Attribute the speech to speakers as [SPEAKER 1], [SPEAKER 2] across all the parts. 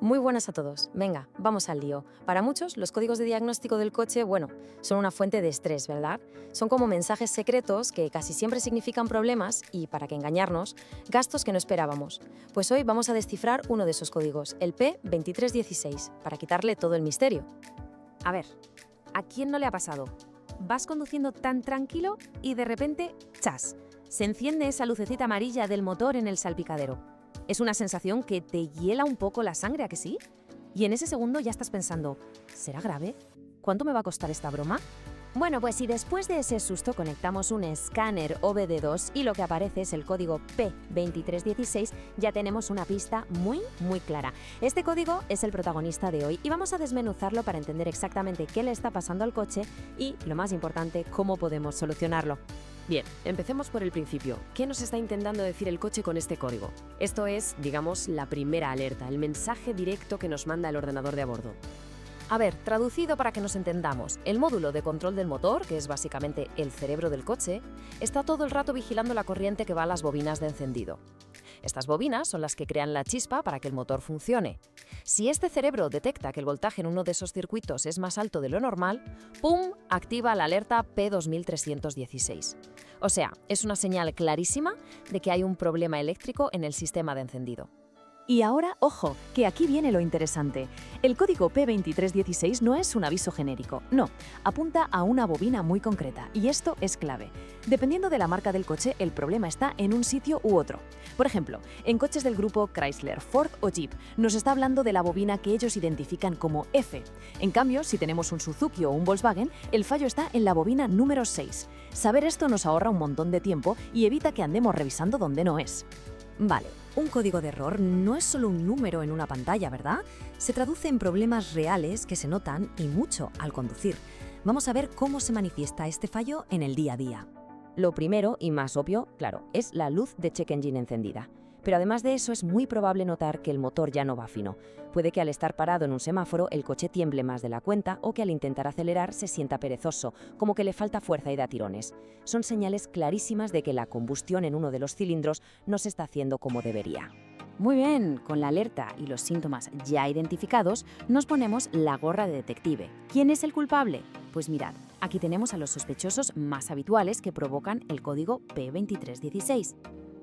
[SPEAKER 1] Muy buenas a todos. Venga, vamos al lío. Para muchos, los códigos de diagnóstico del coche, son una fuente de estrés, ¿verdad? Son como mensajes secretos que casi siempre significan problemas y, para que engañarnos, gastos que no esperábamos. Pues hoy vamos a descifrar uno de esos códigos, el P2316, para quitarle todo el misterio.
[SPEAKER 2] A ver, ¿a quién no le ha pasado? Vas conduciendo tan tranquilo y de repente, ¡chas!, se enciende esa lucecita amarilla del motor en el salpicadero. Es una sensación que te hiela un poco la sangre, ¿a que sí? Y en ese segundo ya estás pensando, ¿será grave? ¿Cuánto me va a costar esta broma? Bueno, pues si después de ese susto conectamos un escáner OBD2 y lo que aparece es el código P2316, ya tenemos una pista muy clara. Este código es el protagonista de hoy y vamos a desmenuzarlo para entender exactamente qué le está pasando al coche y, lo más importante, cómo podemos solucionarlo.
[SPEAKER 3] Bien, empecemos por el principio. ¿Qué nos está intentando decir el coche con este código? Esto es, digamos, la primera alerta, el mensaje directo que nos manda el ordenador de a bordo.
[SPEAKER 2] A ver, traducido para que nos entendamos, el módulo de control del motor, que es básicamente el cerebro del coche, está todo el rato vigilando la corriente que va a las bobinas de encendido. Estas bobinas son las que crean la chispa para que el motor funcione. Si este cerebro detecta que el voltaje en uno de esos circuitos es más alto de lo normal, ¡pum!, activa la alerta P2316. O sea, es una señal clarísima de que hay un problema eléctrico en el sistema de encendido.
[SPEAKER 4] Y ahora, ojo, que aquí viene lo interesante. El código P2316 no es un aviso genérico, no, apunta a una bobina muy concreta, y esto es clave. Dependiendo de la marca del coche, el problema está en un sitio u otro. Por ejemplo, en coches del grupo Chrysler, Ford o Jeep, nos está hablando de la bobina que ellos identifican como F. En cambio, si tenemos un Suzuki o un Volkswagen, el fallo está en la bobina número 6. Saber esto nos ahorra un montón de tiempo y evita que andemos revisando donde no es.
[SPEAKER 5] Vale, un código de error no es solo un número en una pantalla, ¿verdad? Se traduce en problemas reales que se notan y mucho al conducir. Vamos a ver cómo se manifiesta este fallo en el día a día.
[SPEAKER 2] Lo primero y más obvio, claro, es la luz de check engine encendida. Pero además de eso es muy probable notar que el motor ya no va fino. Puede que al estar parado en un semáforo el coche tiemble más de la cuenta o que al intentar acelerar se sienta perezoso, como que le falta fuerza y da tirones. Son señales clarísimas de que la combustión en uno de los cilindros no se está haciendo como debería.
[SPEAKER 1] Muy bien, con la alerta y los síntomas ya identificados, nos ponemos la gorra de detective. ¿Quién es el culpable? Pues mirad, aquí tenemos a los sospechosos más habituales que provocan el código P2316.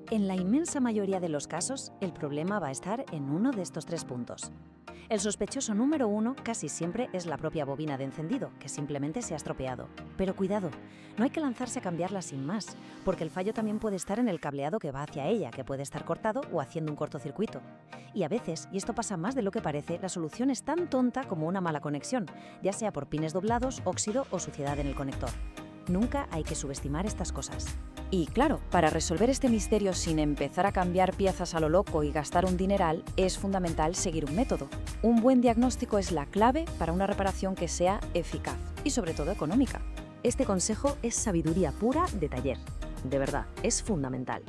[SPEAKER 1] En la inmensa mayoría de los casos, el problema va a estar en uno de estos tres puntos. El sospechoso número 1 casi siempre es la propia bobina de encendido, que simplemente se ha estropeado. Pero cuidado, no hay que lanzarse a cambiarla sin más, porque el fallo también puede estar en el cableado que va hacia ella, que puede estar cortado o haciendo un cortocircuito. Y a veces, y esto pasa más de lo que parece, la solución es tan tonta como una mala conexión, ya sea por pines doblados, óxido o suciedad en el conector. Nunca hay que subestimar estas cosas. Y claro, para resolver este misterio sin empezar a cambiar piezas a lo loco y gastar un dineral, es fundamental seguir un método. Un buen diagnóstico es la clave para una reparación que sea eficaz y sobre todo económica. Este consejo es sabiduría pura de taller. De verdad, es fundamental.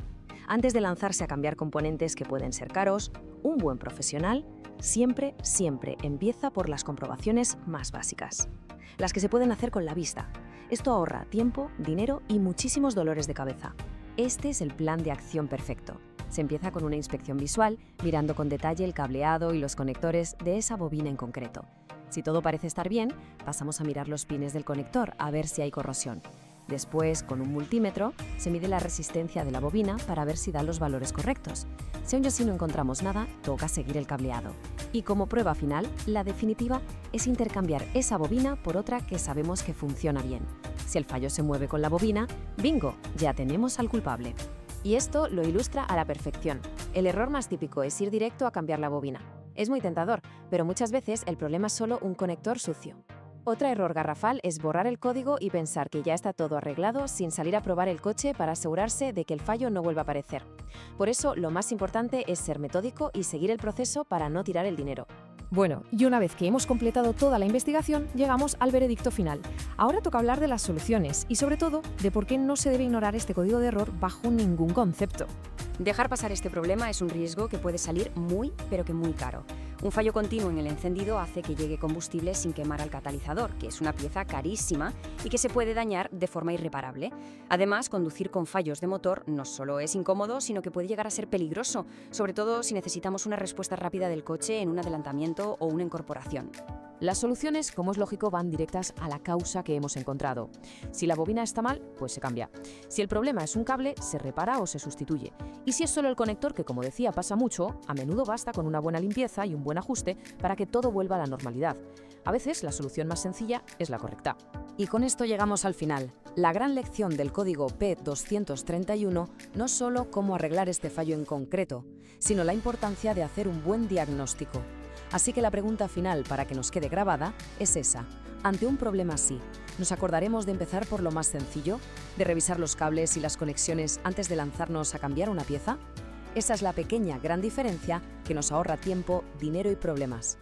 [SPEAKER 1] Antes de lanzarse a cambiar componentes que pueden ser caros, un buen profesional siempre empieza por las comprobaciones más básicas. Las que se pueden hacer con la vista. Esto ahorra tiempo, dinero y muchísimos dolores de cabeza. Este es el plan de acción perfecto. Se empieza con una inspección visual, mirando con detalle el cableado y los conectores de esa bobina en concreto. Si todo parece estar bien, pasamos a mirar los pines del conector a ver si hay corrosión. Después, con un multímetro, se mide la resistencia de la bobina para ver si da los valores correctos. Si aún así no encontramos nada, toca seguir el cableado. Y como prueba final, la definitiva es intercambiar esa bobina por otra que sabemos que funciona bien. Si el fallo se mueve con la bobina, ¡bingo!, ya tenemos al culpable. Y esto lo ilustra a la perfección. El error más típico es ir directo a cambiar la bobina. Es muy tentador, pero muchas veces el problema es solo un conector sucio. Otro error garrafal es borrar el código y pensar que ya está todo arreglado sin salir a probar el coche para asegurarse de que el fallo no vuelva a aparecer. Por eso, lo más importante es ser metódico y seguir el proceso para no tirar el dinero.
[SPEAKER 6] Bueno, y una vez que hemos completado toda la investigación, llegamos al veredicto final. Ahora toca hablar de las soluciones y, sobre todo, de por qué no se debe ignorar este código de error bajo ningún concepto.
[SPEAKER 3] Dejar pasar este problema es un riesgo que puede salir muy, pero que muy caro.
[SPEAKER 7] Un fallo continuo en el encendido hace que llegue combustible sin quemar al catalizador, que es una pieza carísima y que se puede dañar de forma irreparable. Además, conducir con fallos de motor no solo es incómodo, sino que puede llegar a ser peligroso, sobre todo si necesitamos una respuesta rápida del coche en un adelantamiento o una incorporación.
[SPEAKER 2] Las soluciones, como es lógico, van directas a la causa que hemos encontrado. Si la bobina está mal, pues se cambia. Si el problema es un cable, se repara o se sustituye. Y si es solo el conector, que como decía pasa mucho, a menudo basta con una buena limpieza y un buen ajuste para que todo vuelva a la normalidad. A veces la solución más sencilla es la correcta.
[SPEAKER 5] Y con esto llegamos al final. La gran lección del código P231 no es solo cómo arreglar este fallo en concreto, sino la importancia de hacer un buen diagnóstico. Así que la pregunta final para que nos quede grabada es esa. Ante un problema así, ¿nos acordaremos de empezar por lo más sencillo? ¿De revisar los cables y las conexiones antes de lanzarnos a cambiar una pieza? Esa es la pequeña gran diferencia que nos ahorra tiempo, dinero y problemas.